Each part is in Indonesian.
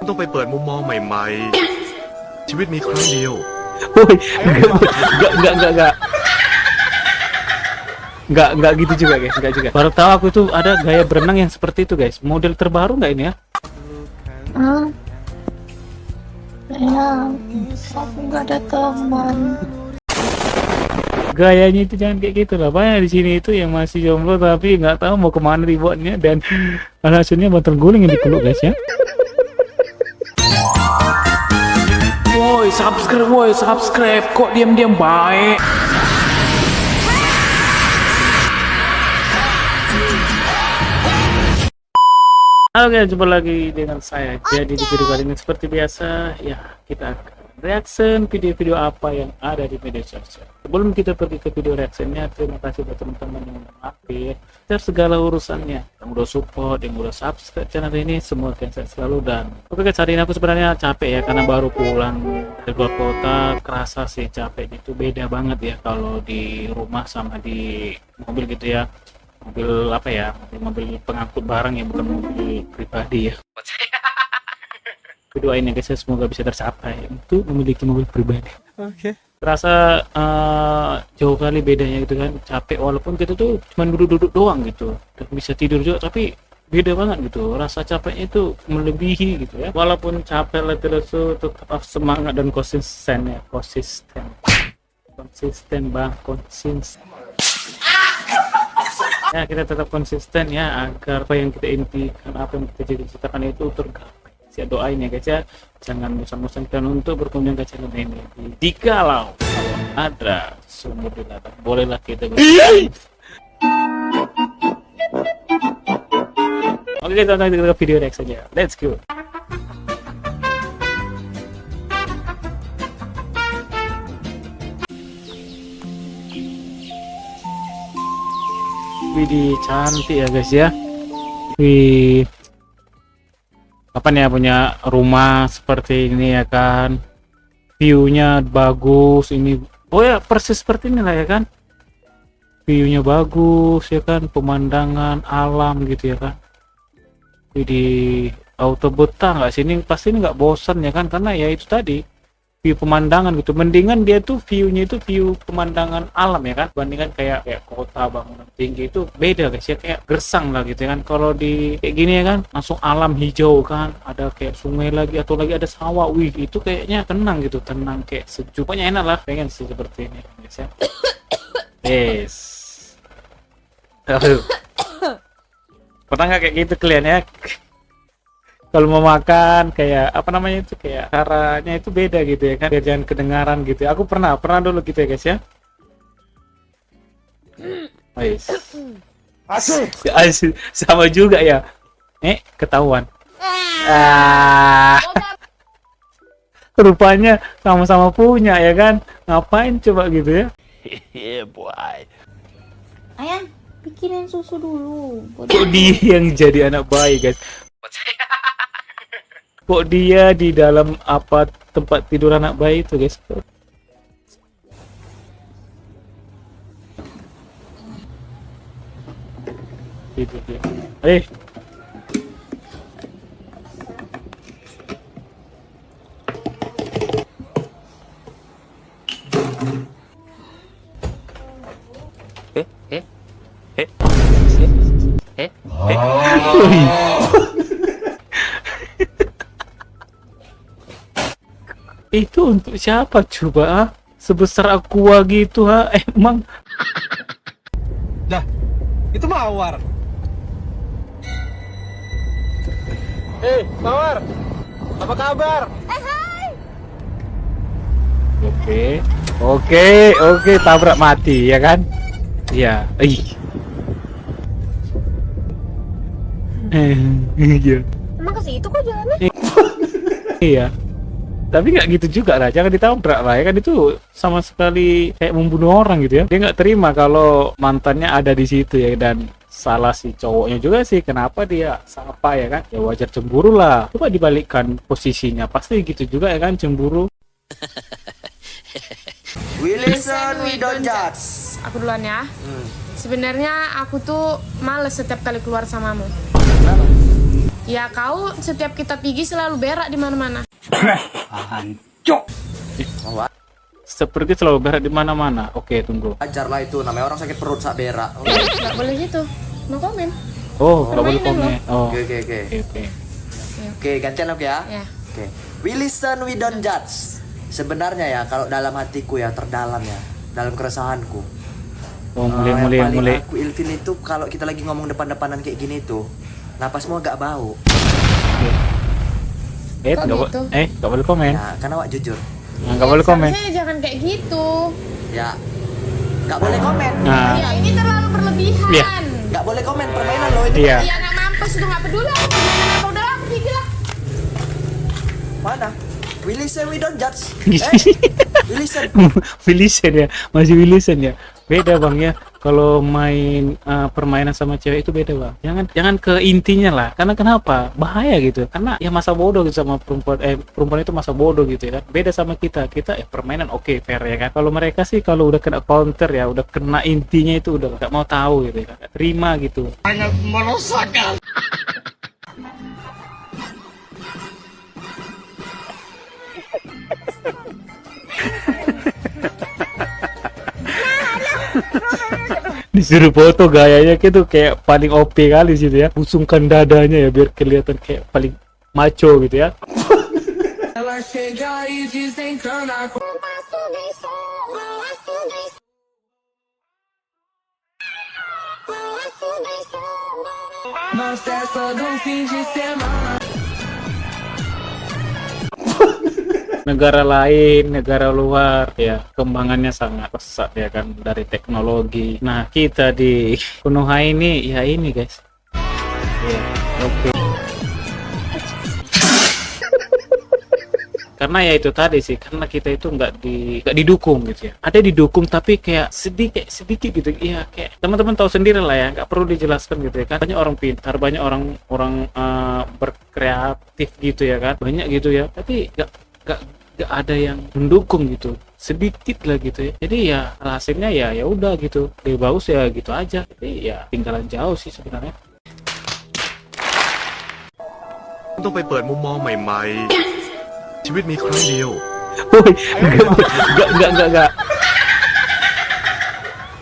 ต้องไปเปิดมุมมองใหม่ๆชีวิตมีครั้งเดียว Woi, enggak gitu juga guys, enggak juga. Baru tahu aku itu ada gaya berenang yang seperti itu guys. Model terbaru nggak ini ya? Ya, aku nggak ada teman. Gayanya itu jangan kayak gitu lah. Banyak di sini itu yang masih jomblo tapi nggak tahu mau kemana dibuatnya dan hasilnya botol guling yang dipeluk guys ya. Woi subscribe, kok diam-diam baik. Oke, jumpa lagi dengan saya. Jadi di video kali ini seperti biasa ya kita akan reaction video-video apa yang ada di media sosial. Sebelum kita pergi ke video reactionnya, terima kasih buat teman-teman yang udah mampir share segala urusannya, yang udah support, yang udah subscribe channel ini, semua sehat selalu. Dan oke guys, hari ini aku sebenarnya capek ya karena baru pulang dari luar kota. Kerasa sih capek itu beda banget ya kalau di rumah sama di mobil gitu ya. Mobil apa ya, mobil pengangkut barang ya, bukan mobil pribadi ya. Doain ya guys, semoga bisa tercapai untuk memiliki mobil pribadi. Oke. Terasa jauh kali bedanya gitu kan. Capek walaupun kita tuh cuma duduk-duduk doang gitu dan bisa tidur juga, tapi beda banget gitu. Rasa capeknya itu melebihi gitu ya. Walaupun capek letih lesu, tetap semangat dan konsisten ya. Konsisten ya, kita tetap konsisten ya agar apa yang kita impikan, apa yang kita cita-citakan itu tergapai. Saya doain ya guys ya, jangan bosan-bosankan untuk berkunjung ke channel ini. Jikalau ada sumber di ladang, bolehlah kita berkunjung. Oke, kita tonton ke video next saja. Let's go. Widih, cantik ya guys ya. Wih, kapan ya punya rumah seperti ini ya kan, viewnya bagus ini. Oh ya, persis seperti ini lah ya kan, viewnya bagus ya kan, pemandangan alam gitu ya kan. Widih, auto betah nggak sih ini? Pasti ini nggak bosan ya kan, karena ya itu tadi view pemandangan gitu. Mendingan dia tuh viewnya itu view pemandangan alam ya kan, bandingkan kayak kota bangunan tinggi. Itu beda guys ya, kayak gersang lah gitu ya kan. Kalau di kayak gini ya kan, langsung alam hijau kan, ada kayak sungai lagi atau lagi ada sawah. Wih, itu kayaknya tenang gitu, tenang kayak sejuk. Pokoknya enak lah, pengen sih seperti ini guys ya. Yes. Aduh. Pernah nggak kayak gitu kalian ya? Kalau mau makan kayak apa namanya itu, kayak caranya itu beda gitu ya kan, biar jangan kedengaran gitu. Aku pernah dulu gitu ya guys ya. Asik. Sama juga ya. Ketahuan. Rupanya sama-sama punya ya kan. Ngapain coba gitu ya? Boy. Ayang, bikinin susu dulu. Kok dia yang jadi anak bayi guys? Kok dia di dalam apa tempat tidur anak bayi itu guys? Itu dia. Itu untuk siapa coba? Sebesar aqua gitu ha? Emang? Dah, itu Mawar. Mawar, apa kabar? Hai. Oke, tabrak mati ya kan? Iya. Iya. Emang ke situ kok jalannya? Iya. Tapi nggak gitu juga lah, jangan ditabrak lah ya kan, itu sama sekali kayak membunuh orang gitu ya. Dia nggak terima kalau mantannya ada di situ ya, dan salah si cowoknya juga sih, kenapa dia sapa ya kan, ya wajar cemburu lah. Coba dibalikkan posisinya, pasti gitu juga ya kan, cemburu. We listen, we don't judge. Aku duluan ya. Sebenarnya aku tuh males setiap kali keluar samamu. Kenapa? Ya kau setiap kita pergi selalu berak di mana-mana. Seperti selalu berak di mana-mana. Oke, tunggu. Ajar lah itu, namanya orang sakit perut sak berak. Nggak boleh gitu. No komen. Oh, nggak boleh Permainan komen. Oh, Oke, oke, oke. oke, oke. Oke, gantian oke ya. Ya. Oke. We listen, we don't judge. Sebenarnya ya, kalau dalam hatiku ya, terdalam ya, dalam keresahanku. Oh, yang paling mulai. aku ilfil itu kalau kita lagi ngomong depan-depanan kayak gini tuh, napasmu agak bau. Kok gitu? Nggak boleh komen. Ya, karena awak jujur. Nah, nggak boleh komen. Seharusnya jangan kayak gitu. Ya, nggak boleh komen. Nah, Ya ini terlalu berlebihan. Iya. Nggak boleh komen permainan loh ini. iya. Ya nggak mampus itu nggak peduli. Permainan apa udah aku pergi lah. Mana? We listen, we don't judge. We listen. Wilison ya, masih Wilison ya. Beda bang ya, kalau main permainan sama cewek itu beda bang. Jangan ke intinya lah. Karena kenapa? Bahaya gitu. Karena ya masa bodoh gitu sama perempuan. Perempuan itu masa bodoh gitu ya kan. Beda sama kita. Kita permainan oke, fair ya kan. Kalau mereka sih kalau udah kena counter ya, udah kena intinya itu udah nggak mau tahu gitu ya kan. Terima gitu. Sangat merosakan. Disuruh foto gayanya gitu kayak paling OP kali sih ya, pusungkan dadanya ya biar kelihatan kayak paling macho gitu ya. Negara lain, negara luar ya kembangannya sangat pesat ya kan dari teknologi. Nah kita di Konoha ini ya ini guys. Ya, oke. Karena ya itu tadi sih, karena kita itu nggak didukung gitu ya. Ada didukung tapi kayak sedikit gitu. Iya kayak teman-teman tahu sendiri lah ya, nggak perlu dijelaskan gitu ya kan. Banyak orang pintar, banyak orang berkreatif gitu ya kan. Banyak gitu ya. Tapi nggak ada yang mendukung gitu, sedikit lah gitu ya. Jadi ya hasilnya ya udah gitu, lebih bagus ya gitu aja. Jadi ya tinggalan jauh sih sebenarnya. ต้องไปเปิดมุมมองใหม่ๆ ชีวิตมีครั้งเดียว Woi,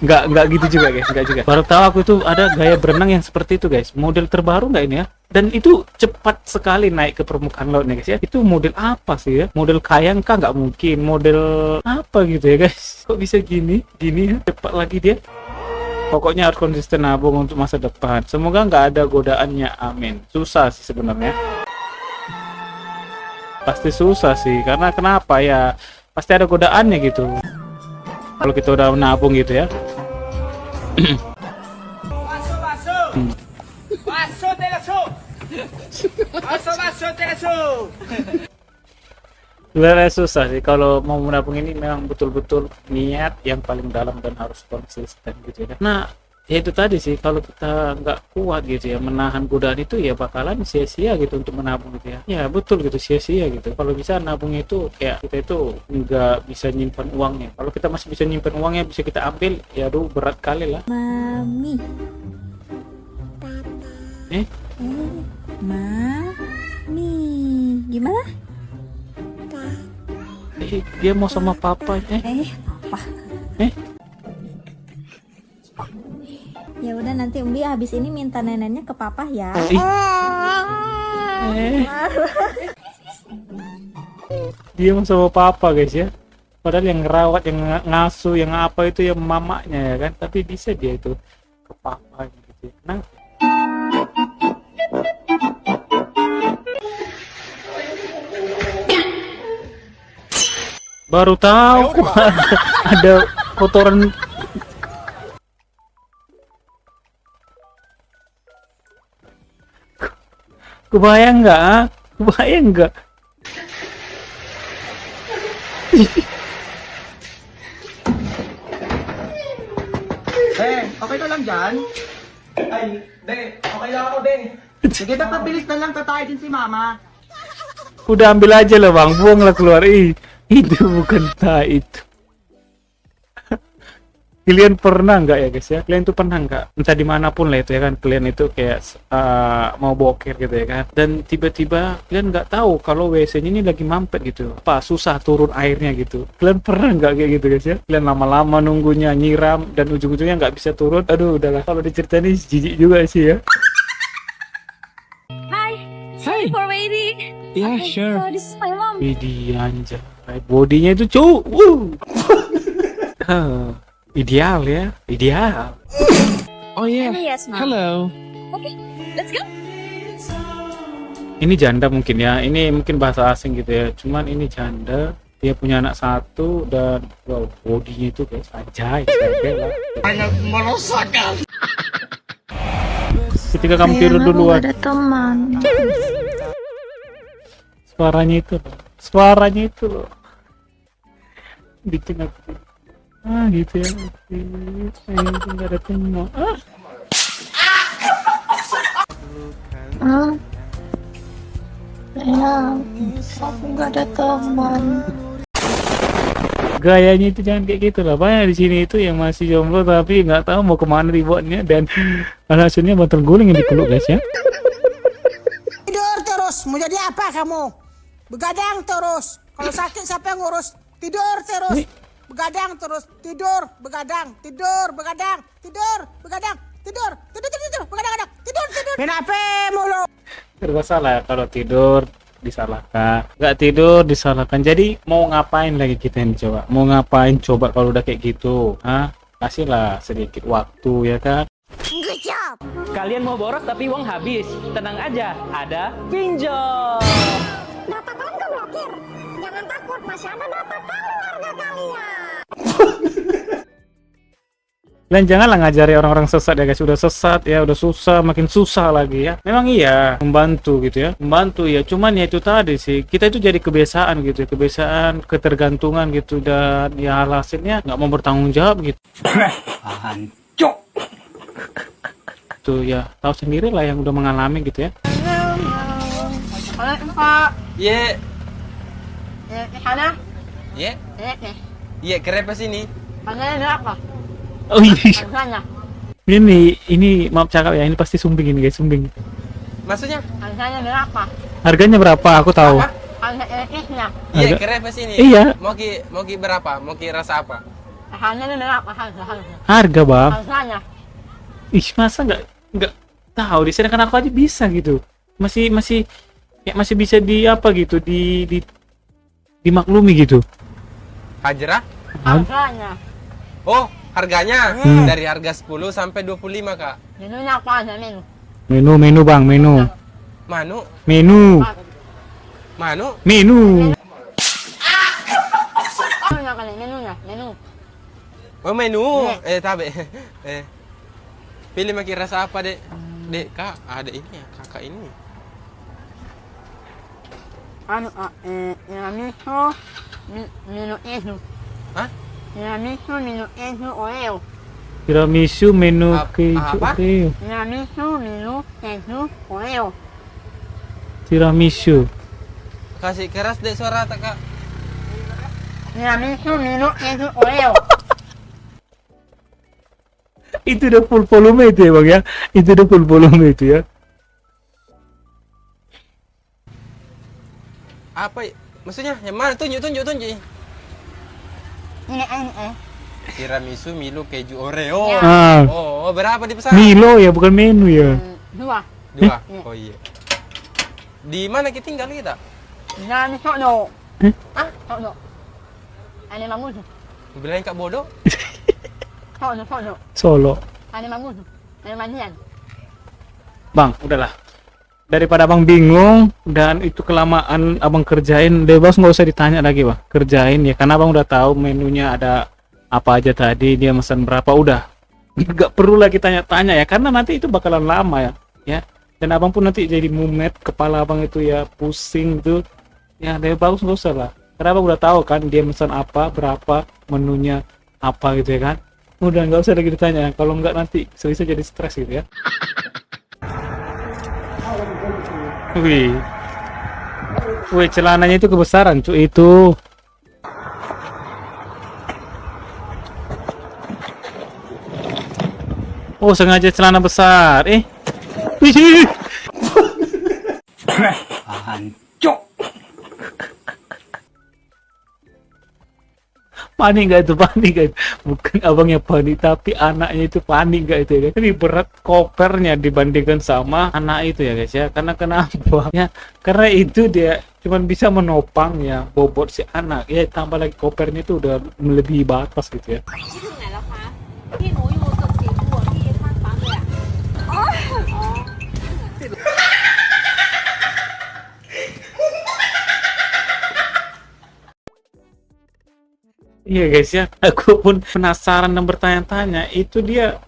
enggak gitu juga guys, enggak juga. Baru tahu aku tuh ada gaya berenang yang seperti itu guys. Model terbaru nggak ini ya? Dan itu cepat sekali naik ke permukaan laut nih guys ya. Itu model apa sih ya? Model kayang kah? Nggak mungkin. Model apa gitu ya guys? Kok bisa gini ya? Cepat lagi dia. Pokoknya harus konsisten nabung untuk masa depan. Semoga nggak ada godaannya. Amin. Susah sih sebenarnya. Pasti susah sih. Karena kenapa ya? Pasti ada godaannya gitu. Kalau kita udah nabung gitu ya. Sebenarnya susah sih kalau mau menabung ini, memang betul-betul niat yang paling dalam dan harus konsisten gitu ya. Nah ya itu tadi sih, kalau kita nggak kuat gitu ya menahan godaan itu ya bakalan sia-sia gitu untuk menabung gitu ya. Ya betul gitu, sia-sia gitu. Kalau bisa nabung itu kayak kita itu nggak bisa nyimpan uangnya. Kalau kita masih bisa nyimpan uangnya, bisa kita ambil, ya aduh berat kali lah. Mami. Mami. Gimana? Dia mau sama papa. Papa. Ya udah, nanti Umbi habis ini minta neneknya ke papa ya. Dia mau sama papa guys ya. Padahal yang ngerawat, yang ngasuh, yang apa itu ya mamanya ya kan. Tapi bisa dia itu ke papa gitu ya. Nah, baru tahu kok ada kotoran. Kebayang nggak? Kebayang nggak? Okay ka lang dyan? Ay, be, okay lang ako, be. Sige, tatabilis na lang, tatay din si mama. Udah ambil aja lah bang, buanglah keluar. Itu bukan tai itu. Kalian pernah nggak ya guys ya? Kalian tuh pernah nggak? Entah dimanapun lah itu ya kan, kalian itu kayak mau boker gitu ya kan, dan tiba-tiba kalian nggak tahu kalau WC-nya ini lagi mampet gitu, apa susah turun airnya gitu. Kalian pernah nggak kayak gitu guys ya? Kalian lama-lama nunggunya nyiram dan ujung-ujungnya nggak bisa turun. Aduh, udahlah, kalau diceritain ini jijik juga sih ya. Sorry for waiting. Yeah, sure. This is my mom. Widih anjay, bodinya itu ideal ya, ideal. Oh yeah. Yes, mom. Hello. Okay, let's go. Ini janda mungkin ya, ini mungkin bahasa asing gitu ya, cuman ini janda, dia punya anak satu dan wow, bodinya itu guys anjay, sangat merosakkan. Ketika kamu tidur duluan, ada teman. suaranya itu loh bikin aku gitu ya, nggak ada teman. Aku nggak ada teman. Gayanya itu jangan kayak gitu lah. Banyak di sini itu yang masih jomblo tapi nggak tahu mau kemana dibuatnya, dan hasilnya botol guling yang dipeluk guys ya. Tidur terus, mau jadi apa kamu? Begadang terus. Kalau sakit siapa yang ngurus? Tidur terus. Begadang terus, tidur, begadang, tidur, begadang, tidur, begadang, tidur, begadang, tidur. Main HP mulu. Serba salah ya, kalau tidur disalahkan, nggak tidur disalahkan. Jadi mau ngapain lagi kita ini coba? Mau ngapain coba kalau udah kayak gitu? Kasihlah sedikit waktu ya kan? Kalian mau boros tapi uang habis. Tenang aja, ada pinjol. Data kalian keblokir. Jangan takut, masih ada data keluarga kalian. Dan janganlah ngajari orang-orang sesat ya guys. Udah sesat ya, udah susah, makin susah lagi ya. Memang iya membantu gitu ya, membantu ya, cuman ya itu tadi sih, kita itu jadi kebiasaan gitu ya, kebiasaan ketergantungan gitu, dan ya hasilnya nggak mau bertanggung jawab gitu. Hancur. Tuh ya, tahu sendiri lah yang udah mengalami gitu ya. Ye, Sana, ye, nih. ye, kenapa sini? Sana apa? Oh iya, Sana, ini maaf cakap ya, ini pasti sumbing ini guys, sumbing. Maksudnya? sana berapa? Harganya berapa? Aku tahu. Sana elektriknya. Ye, Harga- kenapa sini? Iya. Mau ki berapa? Mau ki rasa apa? Sana berapa? Sana. Harga bang. Sana. Ih, masa nggak tahu, di sana kan aku aja bisa gitu, masih bisa di apa gitu, dimaklumi gitu. Hajrah? Sana. Oh, harganya dari harga 10 sampai 25 kak. Menunya apa aja menu? Menu bang, menu. Manu? Menu. Menunya kali menunya, menu. Oh menu? Iya. Tabe. Pilih makin rasa apa dek? Dek kak, ada ini ya, kakak ini. Tiramisu, menu itu. Hah? Tiramisu, menu itu Oreo. Tiramisu, menu keju apa? Oreo. Tiramisu, menu itu Oreo. Tiramisu. Kasih keras dek suara tak kak? Tiramisu, menu itu Oreo. Itu udah full volume itu ya bang ya, itu udah full volume itu ya. Apa? Maksudnya yang mana? Tunjuk. Ini. Tiramisu, Milo, keju, Oreo. Ya. Oh, berapa dipesan? Milo ya, bukan menu ya. 2. 2. Oh iya. Di mana kita tinggal kita? Jangan sono. Hah? Sono. Ani mamusu. Bilangin kak bodoh? Sono. Solo. Ani mamusu. Ani mandian. Bang, udahlah. Daripada abang bingung dan itu kelamaan abang kerjain, bebas nggak usah ditanya lagi bang. Kerjain ya, karena abang udah tahu menunya ada apa aja tadi, dia pesan berapa, udah. Nggak perlu lagi tanya-tanya ya, karena nanti itu bakalan lama ya. Dan abang pun nanti jadi mumet, kepala abang itu ya pusing tuh. Ya, lebih bagus nggak usah lah. Karena abang udah tahu kan dia pesan apa, berapa, menunya apa gitu ya kan. Udah nggak usah lagi ditanya. Kalau nggak nanti bisa jadi stres gitu ya. Wih, celananya itu kebesaran cuy itu. Oh, sengaja celana besar. Wih. Panik gak itu? Panik gak itu? Bukan abangnya panik, tapi anaknya itu panik gak itu ya? Lebih berat kopernya dibandingkan sama anak itu ya guys ya. Karena kenapa? Ya, karena itu dia cuman bisa menopang ya bobot si anak. Ya tambah lagi kopernya itu udah melebihi batas gitu ya. Iya guys ya, aku pun penasaran dan bertanya-tanya, itu dia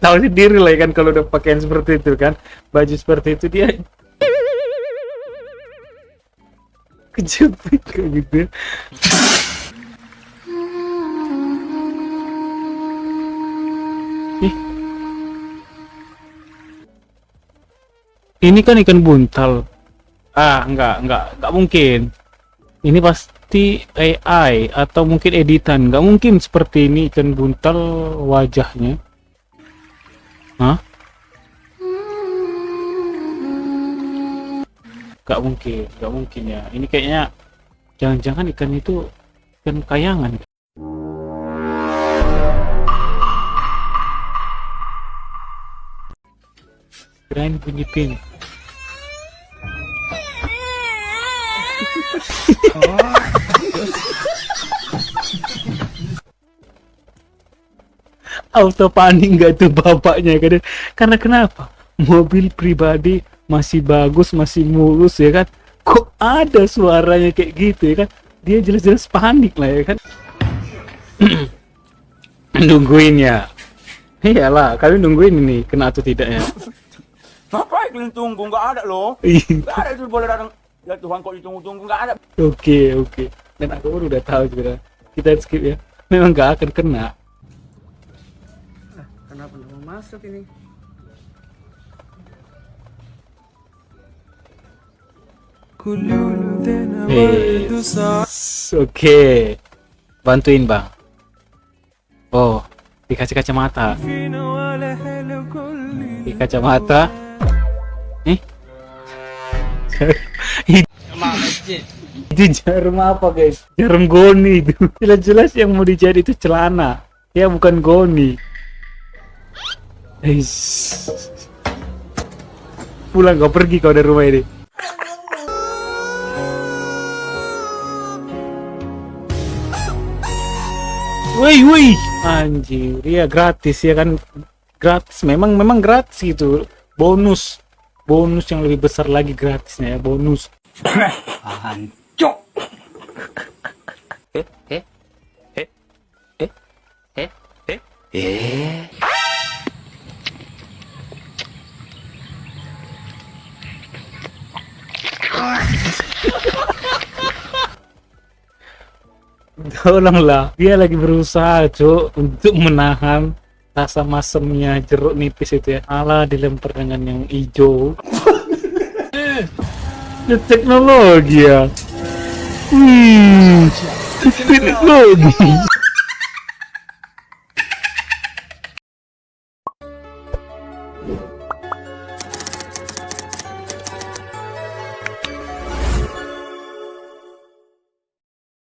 tahu sendiri lah kan kalau udah pakaian seperti itu kan, baju seperti itu dia kejepit kayak gitu. Ih. Ini kan ikan buntal. Enggak mungkin. Ini pasti AI atau mungkin editan. Nggak mungkin seperti ini ikan buntal wajahnya. Hah? Nggak mungkin ya. Ini kayaknya jangan-jangan ikan itu ikan kayangan. Kirain Filipina. Auto panik nggak tuh bapaknya kan? Karena kenapa? Mobil pribadi masih bagus, masih mulus ya kan? Kok ada suaranya kayak gitu ya kan? Dia jelas-jelas panik lah ya kan? Nungguin ya. Iyalah, kalian nungguin ini kena atau tidak ya? Ngapain kalian tunggu? Nggak ada loh. Nggak ada itu boleh datang. Ya Tuhan kok ditunggu-tunggu nggak ada. Oke. Dan aku pun udah tahu juga. Kita skip ya. Memang nggak akan kena. Kenapa mau masuk ini? Oke. Bantuin bang. Oh, dikasih kacamata. Di kacamata. Itu jarum apa guys? Jarum goni itu. Jelas-jelas yang mau dijadi itu celana. Ya bukan goni. Pulang kau pergi kau dari rumah ini. Woi, anjir, ya gratis ya kan, gratis, memang gratis gitu, bonus yang lebih besar lagi gratisnya ya, bonus. Hancur. Tolonglah, dia lagi berusaha cuk untuk menahan rasa masemnya jeruk nipis itu ya. Alah, dilempar dengan yang hijau. Teknologi ya. Teknologi.